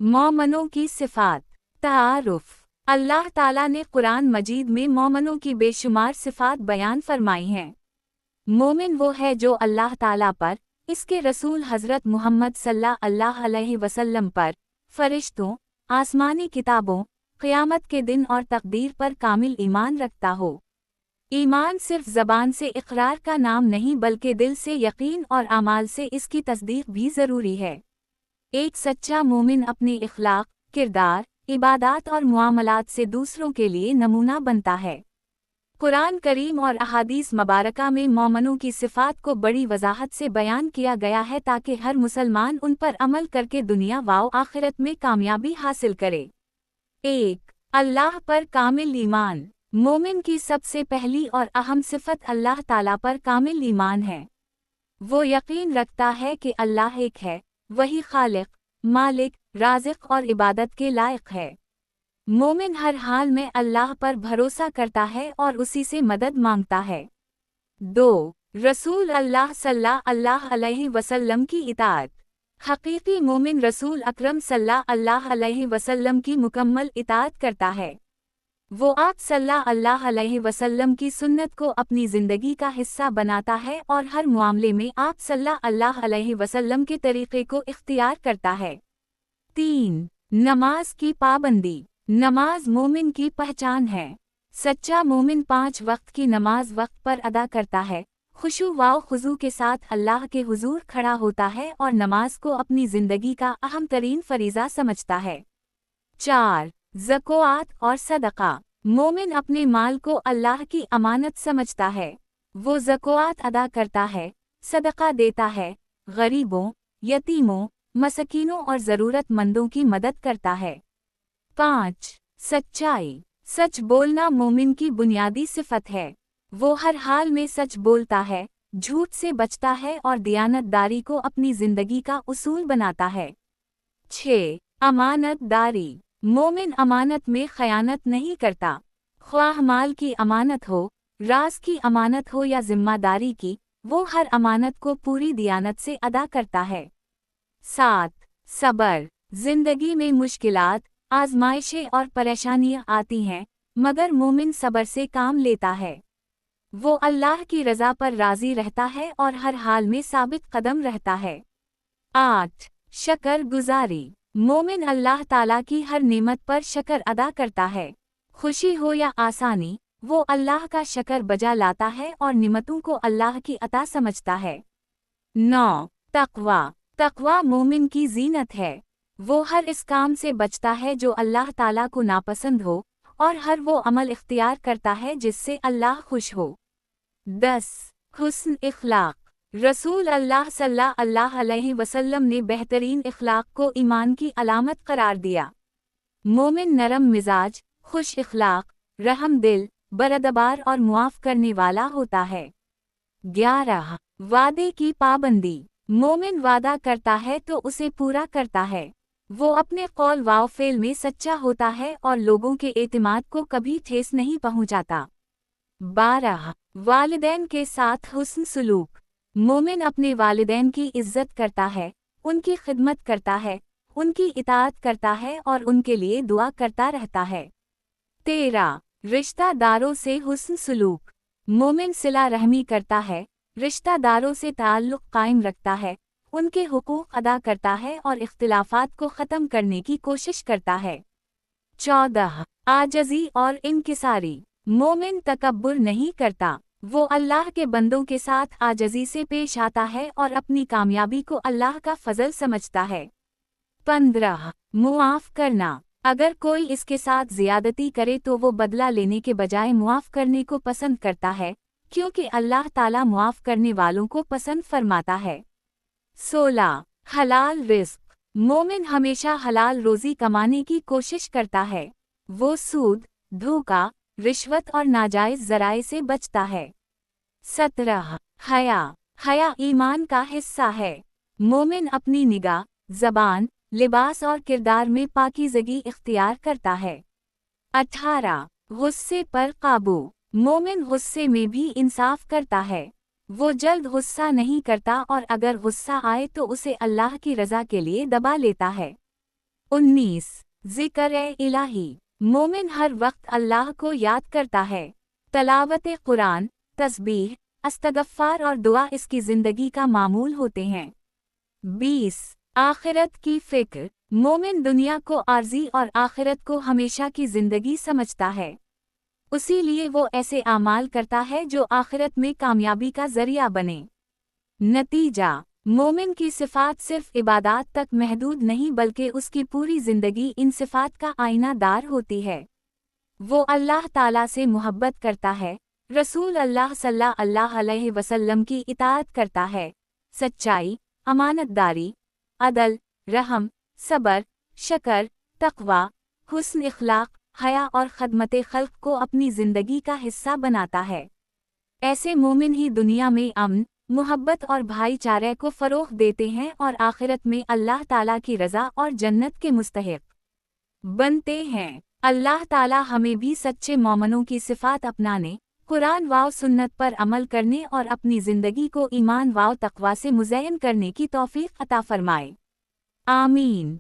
मोमिनों की सिफ़ात। तारुफ। अल्लाह ताला ने कुरान मजीद में मोमिनों की बेशुमार सिफ़ात बयान फरमाई हैं। मोमिन वो है जो अल्लाह ताला पर, इसके रसूल हज़रत मुहम्मद सल्लल्लाहु अलैहि वसल्लम पर, फ़रिश्तों, आसमानी किताबों, क़यामत के दिन और तक़दीर पर कामिल ईमान रखता हो। ईमान सिर्फ ज़बान से इक़रार का नाम नहीं बल्कि दिल से यकीन और अमाल से इसकी तस्दीक भी ज़रूरी है। एक सच्चा मोमिन अपने इख़लाक़, किरदार, इबादात और मुआमलात से दूसरों के लिए नमूना बनता है। कुरान करीम और अहादीस मुबारका में मोमिनों की सिफ़ात को बड़ी वज़ाहत से बयान किया गया है ताकि हर मुसलमान उन पर अमल करके दुनिया व आखिरत में कामयाबी हासिल करे। 1. अल्लाह पर कामिल ईमान। मोमिन की सबसे पहली और अहम सिफ़त अल्लाह ताला पर कामिल ईमान है। वो यकीन रखता है कि अल्लाह एक है, वही खालिक, मालिक, राज़िक़ और इबादत के लायक है। मोमिन हर हाल में अल्लाह पर भरोसा करता है और उसी से मदद मांगता है। 2. रसूल अल्लाह सल्लल्लाहु अलैहि वसल्लम की इताअत। हकीकी मोमिन रसूल अकरम सल्लल्लाहु अलैहि वसल्लम की मुकम्मल इताअत करता है। वो आप सल्लल्लाहु अलैहि वसल्लम की सुन्नत को अपनी ज़िंदगी का हिस्सा बनाता है और हर मामले में आप सल्लल्लाहु अलैहि वसल्लम के तरीक़े को इख्तियार करता है। 3. नमाज की पाबंदी। नमाज मोमिन की पहचान है। सच्चा मोमिन 5 वक्त की नमाज वक्त पर अदा करता है, खुशू व खुजू के साथ अल्लाह के हुजूर खड़ा होता है और नमाज को अपनी ज़िंदगी का अहम तरीन फरीज़ा समझता है। 4. ज़कात और सदका। मोमिन अपने माल को अल्लाह की अमानत समझता है। वो ज़कात अदा करता है, सदका देता है, गरीबों, यतीमों, मसकीनों और ज़रूरतमंदों की मदद करता है। 5. सच्चाई। सच बोलना मोमिन की बुनियादी सिफ़त है। वो हर हाल में सच बोलता है, झूठ से बचता है और दियानतदारी को अपनी ज़िंदगी का उसूल बनाता है। 6. अमानतदारी। मोमिन अमानत में खयानत नहीं करता। ख्वाह माल की अमानत हो, राज की अमानत हो या जिम्मेदारी की, वो हर अमानत को पूरी दियानत से अदा करता है। 7. सब्र। जिंदगी में मुश्किलात, आजमाइशें और परेशानियां आती हैं, मगर मोमिन सब्र से काम लेता है। वो अल्लाह की रज़ा पर राज़ी रहता है और हर हाल में साबित कदम रहता है। 8. शकर गुजारी। मोमिन अल्लाह ताला की हर नेमत पर शकर अदा करता है। खुशी हो या आसानी, वो अल्लाह का शकर बजा लाता है और नेमतों को अल्लाह की अता समझता है। 9. तक़वा। तक़वा मोमिन की ज़ीनत है। वो हर इस काम से बचता है जो अल्लाह ताला को नापसंद हो और हर वो अमल इख्तियार करता है जिससे अल्लाह खुश हो। 10. हुस्न इख़लाक़। रसूल अल्लाह सल्लल्लाहु अलैहि वसल्लम ने बेहतरीन इख़लाक़ को ईमान की अलामत करार दिया। मोमिन नरम मिजाज, खुश इख़लाक़, रहम दिल, बरदबार और मुआफ़ करने वाला होता है। 11. वादे की पाबंदी। मोमिन वादा करता है तो उसे पूरा करता है। वो अपने कौल व फ़ेल में सच्चा होता है और लोगों के एतिमाद को कभी ठेस नहीं पहुँचाता। 12. वालिदैन के साथ हुस्न सलूक। मोमिन अपने वालिदैन की इज़्ज़त करता है, उनकी खिदमत करता है, उनकी इताअत करता है और उनके लिए दुआ करता रहता है। 13. रिश्तेदारों से हुस्न सलूक। मोमिन सिला रहमी करता है, रिश्तेदारों से ताल्लुक़ कायम रखता है, उनके हुकूक़ अदा करता है और इख्तिलाफ़ात को ख़त्म करने की कोशिश करता है। 14. आजज़ी और इंकिसारी। मोमिन तकब्बुर नहीं करता। वो अल्लाह के बंदों के साथ आजज़ी से पेश आता है और अपनी कामयाबी को अल्लाह का फ़ज़ल समझता है। 15. मुआफ़ करना। अगर कोई इसके साथ ज़ियादती करे तो वो बदला लेने के बजाय मुआफ़ करने को पसंद करता है, क्योंकि अल्लाह ताला मुआफ़ करने वालों को पसंद फरमाता है। 16. हलाल रिज़्क़। मोमिन हमेशा हलाल रोज़ी कमाने की कोशिश करता है। वो सूद, धोखा, रिश्वत और नाजायज़ ज़राए से बचता है। 17. हया। हया ईमान का हिस्सा है। मोमिन अपनी निगाह, ज़बान, लिबास और किरदार में पाकीज़गी इख्तियार करता है। 18. गुस्से पर काबू। मोमिन गुस्से में भी इंसाफ करता है। वो जल्द गुस्सा नहीं करता और अगर गुस्सा आए तो उसे अल्लाह की रज़ा के लिए दबा लेता है। 19 ज़िक्र-ए-इलाही। मोमिन हर वक्त अल्लाह को याद करता है। तलावत कुरान, तस्बीह, इस्तग़फ़ार और दुआ इसकी ज़िंदगी का मामूल होते हैं। 20 आखिरत की फ़िक्र। मोमिन दुनिया को आर्ज़ी और आखिरत को हमेशा की ज़िंदगी समझता है। उसीलिए वो ऐसे आमाल करता है जो आखिरत में कामयाबी का ज़रिया बने। नतीजा, मोमिन की सिफ़ात सिर्फ इबादात तक महदूद नहीं बल्कि उसकी पूरी ज़िंदगी इन सिफ़ात का आईनादार होती है। वो अल्लाह ताला से मुहब्बत करता है, रसूल अल्लाह सल्लल्लाहु अलैहि वसल्लम की इताअत करता है, सच्चाई, अमानतदारी, अदल, रहम, सब्र, शक्र, तक़वा, हुस्न इख़लाक़, हया और ख़दमत ख़ल्क़ को अपनी ज़िंदगी का हिस्सा बनाता है। ऐसे मोमिन ही दुनिया में अमन, मुहब्बत और भाईचारे को फ़रोग़ देते हैं और आखिरत में अल्लाह ताला की रज़ा और जन्नत के मुस्तहिक़ बनते हैं। अल्लाह ताला हमें भी सच्चे मोमिनों की सिफ़ात अपनाने, कुरान व सुन्नत पर अमल करने और अपनी ज़िंदगी को ईमान व तक़वा से मुज़य्यन करने की तौफ़ीक़ अता फ़रमाए। आमीन।